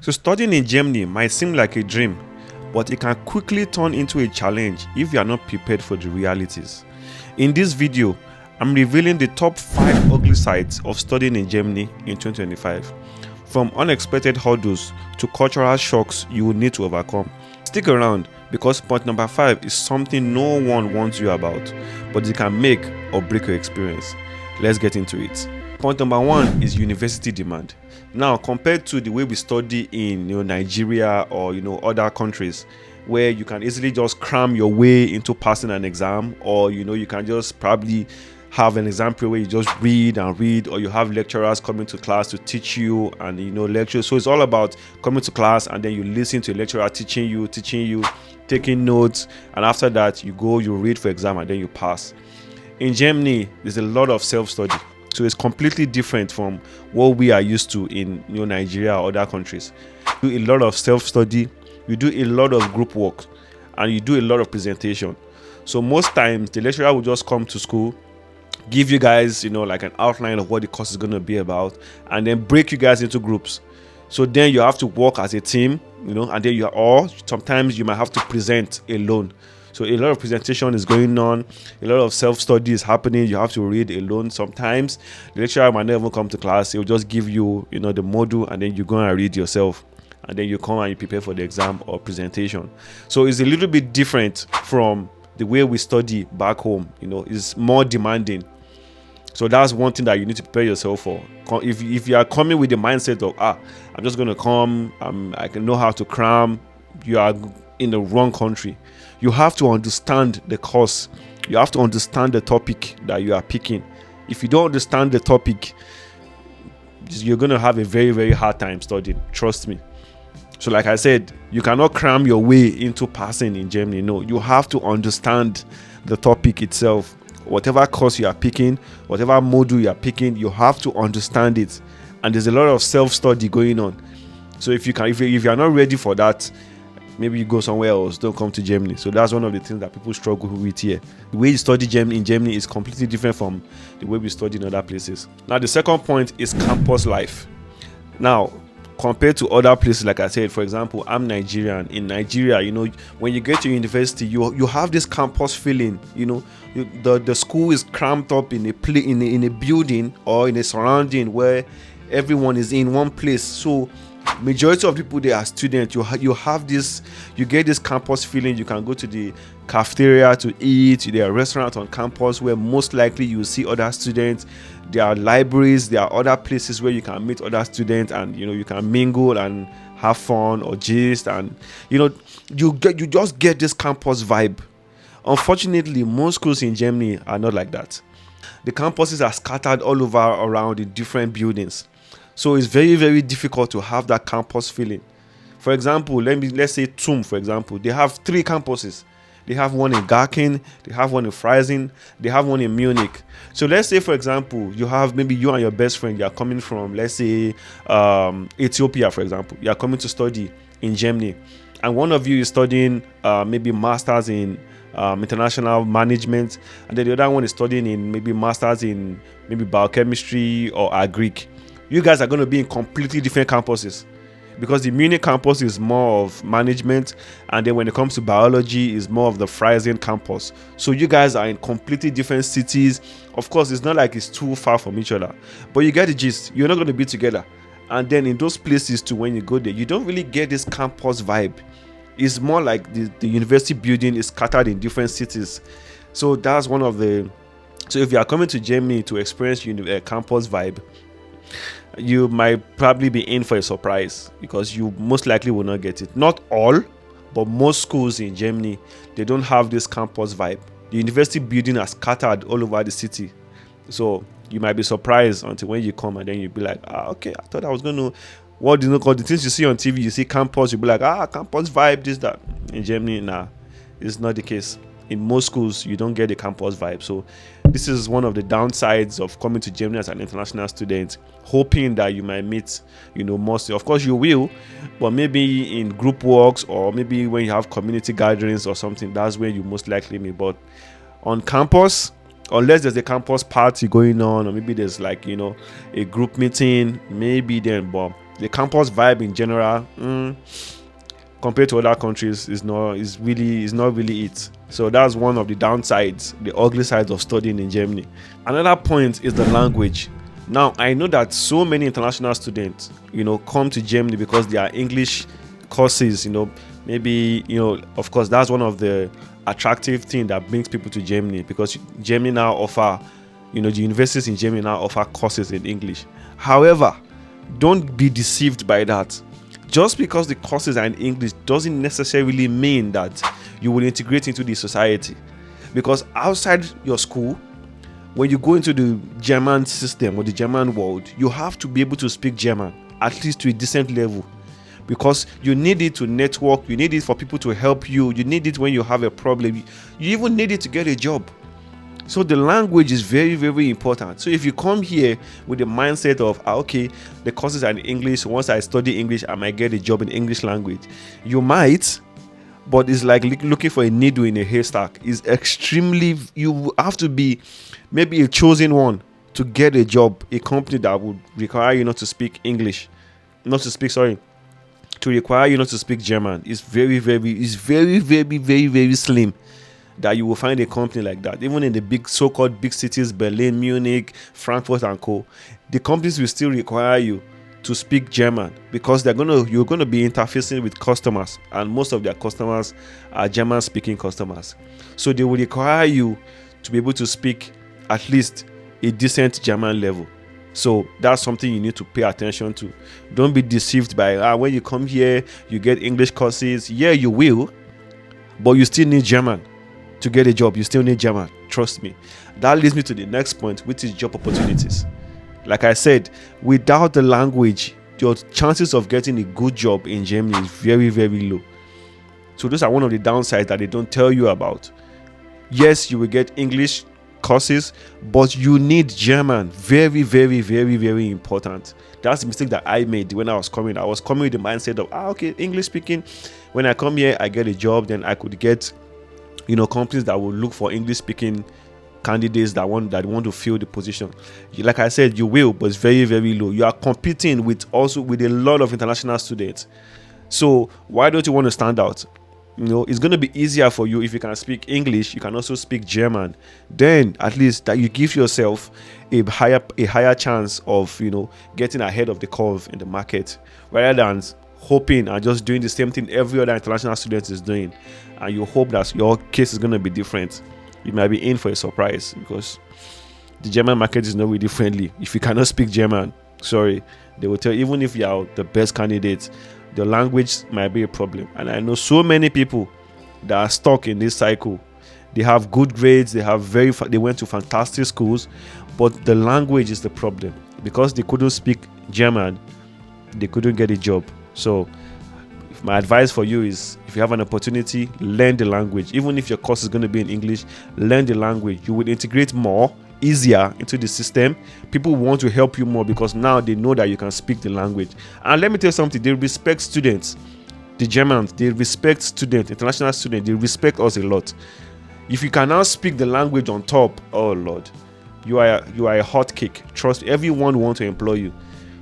So studying in Germany might seem like a dream, but it can quickly turn into a challenge if you are not prepared for the realities. In this video, I'm revealing the top 5 ugly sides of studying in Germany in 2025. From unexpected hurdles to cultural shocks you will need to overcome. Stick around because point number 5 is something no one warns you about, but it can make or break your experience. Let's get into it. Point number 1 is university demand. Now, compared to the way we study in Nigeria or other countries, where you can easily just cram your way into passing an exam, or you can just probably have an exam period where you just read and read, or you have lecturers coming to class to teach you and lecture. So it's all about coming to class and then you listen to a lecturer teaching you, taking notes, and after that you read for exam and then you pass. In Germany, there's a lot of self-study. So it's completely different from what we are used to in Nigeria or other countries. You do a lot of self-study, you do a lot of group work, and you do a lot of presentation. So most times the lecturer will just come to school, give you guys like an outline of what the course is going to be about, and then break you guys into groups. So then you have to work as a team, and then sometimes you might have to present alone. So a lot of presentation is going on, a lot of self-study is happening. You have to read alone. Sometimes the lecturer might not even come to class. He will just give you, the module, and then you go and read yourself. And then you come and you prepare for the exam or presentation. So it's a little bit different from the way we study back home. It's more demanding. So that's one thing that you need to prepare yourself for. If you are coming with the mindset of, I'm just going to come, I can know how to cram, you are in the wrong country. You have to understand the course. You have to understand the topic that you are picking. If you don't understand the topic, you're going to have a very, very hard time studying. Trust me. So like I said, you cannot cram your way into passing in Germany. No, you have to understand the topic itself. Whatever course you are picking, whatever module you are picking, you have to understand it. And there's a lot of self-study going on. So if you are not ready for that, maybe you go somewhere else. Don't come to Germany. So that's one of the things that people struggle with here. The way you study in Germany is completely different from the way we study in other places. Now, the second point is campus life. Now, compared to other places, like I said, for example, I'm Nigerian. In Nigeria, when you get to university, you have this campus feeling. The school is cramped up in a building or in a surrounding where everyone is in one place. So majority of people, they are students. You get this campus feeling. You can go to the cafeteria to eat. There are restaurants on campus where most likely you will see other students. There are libraries, there are other places where you can meet other students, and you can mingle and have fun or gist, and you just get this campus vibe. Unfortunately, most schools in Germany are not like that. The campuses are scattered all over around in different buildings. So it's very, very difficult to have that campus feeling. For example, let's say TUM, for example, they have 3 campuses. They have one in Garkin, they have one in Freising, they have one in Munich. So let's say, for example, you have maybe you and your best friend, you are coming from, let's say, Ethiopia, for example. You are coming to study in Germany. And one of you is studying maybe masters in international management. And then the other one is studying in maybe masters in maybe biochemistry or agric. You guys are going to be in completely different campuses, because the Munich campus is more of management, and then when it comes to biology is more of the Freising campus. So you guys are in completely different cities. Of course, it's not like it's too far from each other, but you get the gist. You're not going to be together. And then in those places too, when you go there, you don't really get this campus vibe. It's more like the university building is scattered in different cities. So that's one of the... So if you are coming to Germany to experience campus vibe, you might probably be in for a surprise, because you most likely will not get it. Not all, but most schools in Germany, they don't have this campus vibe. The university building are scattered all over the city. So you might be surprised until when you come, and then you'll be like, okay, I thought I was going to... What do you know? Called the things you see on TV, you see campus, you'll be like, campus vibe, this, that. In Germany, nah, it's not the case. In most schools, you don't get the campus vibe. So this is one of the downsides of coming to Germany as an international student, hoping that you might meet, most. Of course, you will, but maybe in group works, or maybe when you have community gatherings or something, that's where you most likely meet. But on campus, unless there's a campus party going on, or maybe there's a group meeting, maybe then. But The campus vibe in general, compared to other countries, is not really it. So that's one of the downsides, the ugly sides of studying in Germany. Another point is the language. Now, I know that so many international students, come to Germany because they are English courses, maybe, of course, that's one of the attractive thing that brings people to Germany, because Germany now offer, the universities in Germany now offer courses in English. However, don't be deceived by that. Just because the courses are in English doesn't necessarily mean that you will integrate into the society. Because outside your school, when you go into the German system or the German world, you have to be able to speak German, at least to a decent level. Because you need it to network, you need it for people to help you, you need it when you have a problem, you even need it to get a job. So the language is very, very important. So if you come here with the mindset of, okay, the courses are in English, so once I study English, I might get a job in English language. You might, but it's like looking for a needle in a haystack. You have to be maybe a chosen one to get a job, a company that would require you not to speak English, to require you not to speak German. It's very, very slim that you will find a company like that. Even in the so-called big cities, Berlin, Munich, Frankfurt and co., the companies will still require you to speak German, because you're going to be interfacing with customers, and most of their customers are German-speaking customers. So they will require you to be able to speak at least a decent German level. So that's something you need to pay attention to. Don't be deceived by when you come here, you get English courses. Yeah, you will, but you still need German. To get a job, you still need German. Trust me. That leads me to the next point, which is job opportunities. Like I said, without the language, your chances of getting a good job in Germany is very, very low. So those are one of the downsides that they don't tell you about. Yes, you will get English courses, but you need German. Very, very, very, very important. That's the mistake that I made when I was coming. I was coming with the mindset of, okay, English speaking. When I come here, I get a job, then I could get companies that will look for English speaking candidates that want to fill the position. Like I said, you will, but it's very, very low. You are competing with a lot of international students. So why don't you want to stand out? It's going to be easier for you if you can speak English. You can also speak German. Then at least that you give yourself a higher chance of getting ahead of the curve in the market, rather than hoping and just doing the same thing every other international student is doing, and you hope that your case is going to be different. You might be in for a surprise, because the German market is not really friendly. If you cannot speak German, sorry, they will tell you, even if you are the best candidate, the language might be a problem. And I know so many people that are stuck in this cycle. They have good grades, they went to fantastic schools, but the language is the problem. Because they couldn't speak German, they couldn't get a job. So my advice for you is, if you have an opportunity, learn the language. Even if your course is going to be in English, learn the language. You will integrate easier into the system. People want to help you more because now they know that you can speak the language. And let me tell you something, they respect students. The Germans, they respect students, international students, they respect us a lot. If you can now speak the language on top, oh Lord, you are a hot cake. Trust me, everyone wants to employ you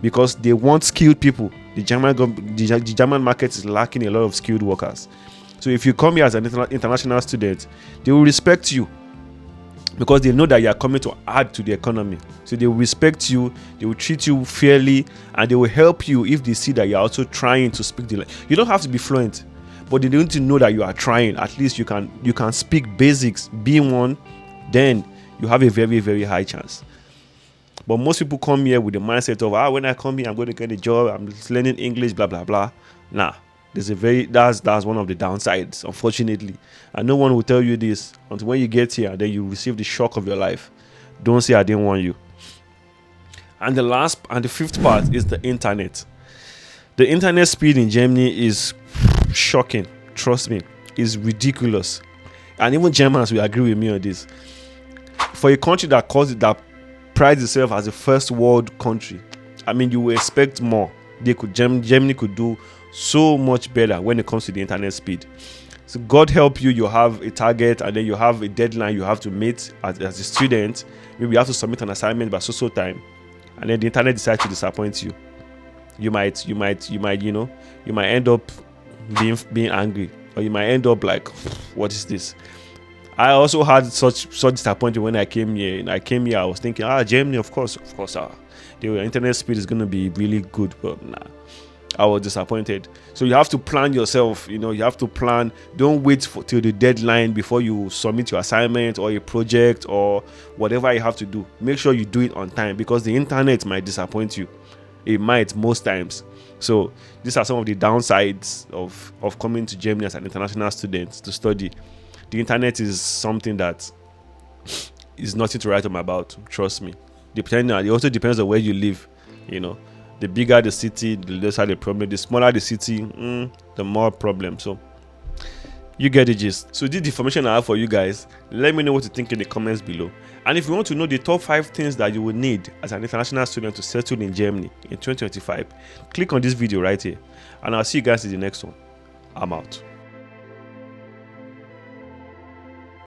because they want skilled people. The German market is lacking a lot of skilled workers. So if you come here as an international student, they will respect you because they know that you are coming to add to the economy. So they will respect you, they will treat you fairly, and they will help you if they see that you are also trying to speak the language. You don't have to be fluent, but they need to know that you are trying. At least you can speak basics, B1, then you have a very, very high chance. But most people come here with the mindset of, when I come here, I'm going to get a job, I'm just learning English, blah, blah, blah. Nah, that's one of the downsides, unfortunately. And no one will tell you this until when you get here, then you receive the shock of your life. Don't say I didn't warn you. And the fifth part is the internet. The internet speed in Germany is shocking. Trust me, it's ridiculous. And even Germans will agree with me on this. For a country that prides itself as a first world country, I mean, you will expect more. Germany could do so much better when it comes to the internet speed. So God help you, you have a target and then you have a deadline you have to meet as a student. Maybe you have to submit an assignment by so time, and then the internet decides to disappoint you. you might end up being angry, or you might end up like, what is this? I also had such disappointment when I came here. I was thinking, Germany, of course, the internet speed is going to be really good, but nah, I was disappointed. So you have to plan yourself. You have to plan. Don't wait till the deadline before you submit your assignment or a project or whatever you have to do. Make sure you do it on time, because the internet might disappoint you. It might, most times. So these are some of the downsides of coming to Germany as an international student to study. The internet is something that is nothing to write home about. Trust me. It also depends on where you live. The bigger the city, the lesser the problem. The smaller the city, the more problem. So you get the gist. So this is the information I have for you guys. Let me know what you think in the comments below. And if you want to know the top 5 things that you will need as an international student to settle in Germany in 2025, click on this video right here. And I'll see you guys in the next one. I'm out.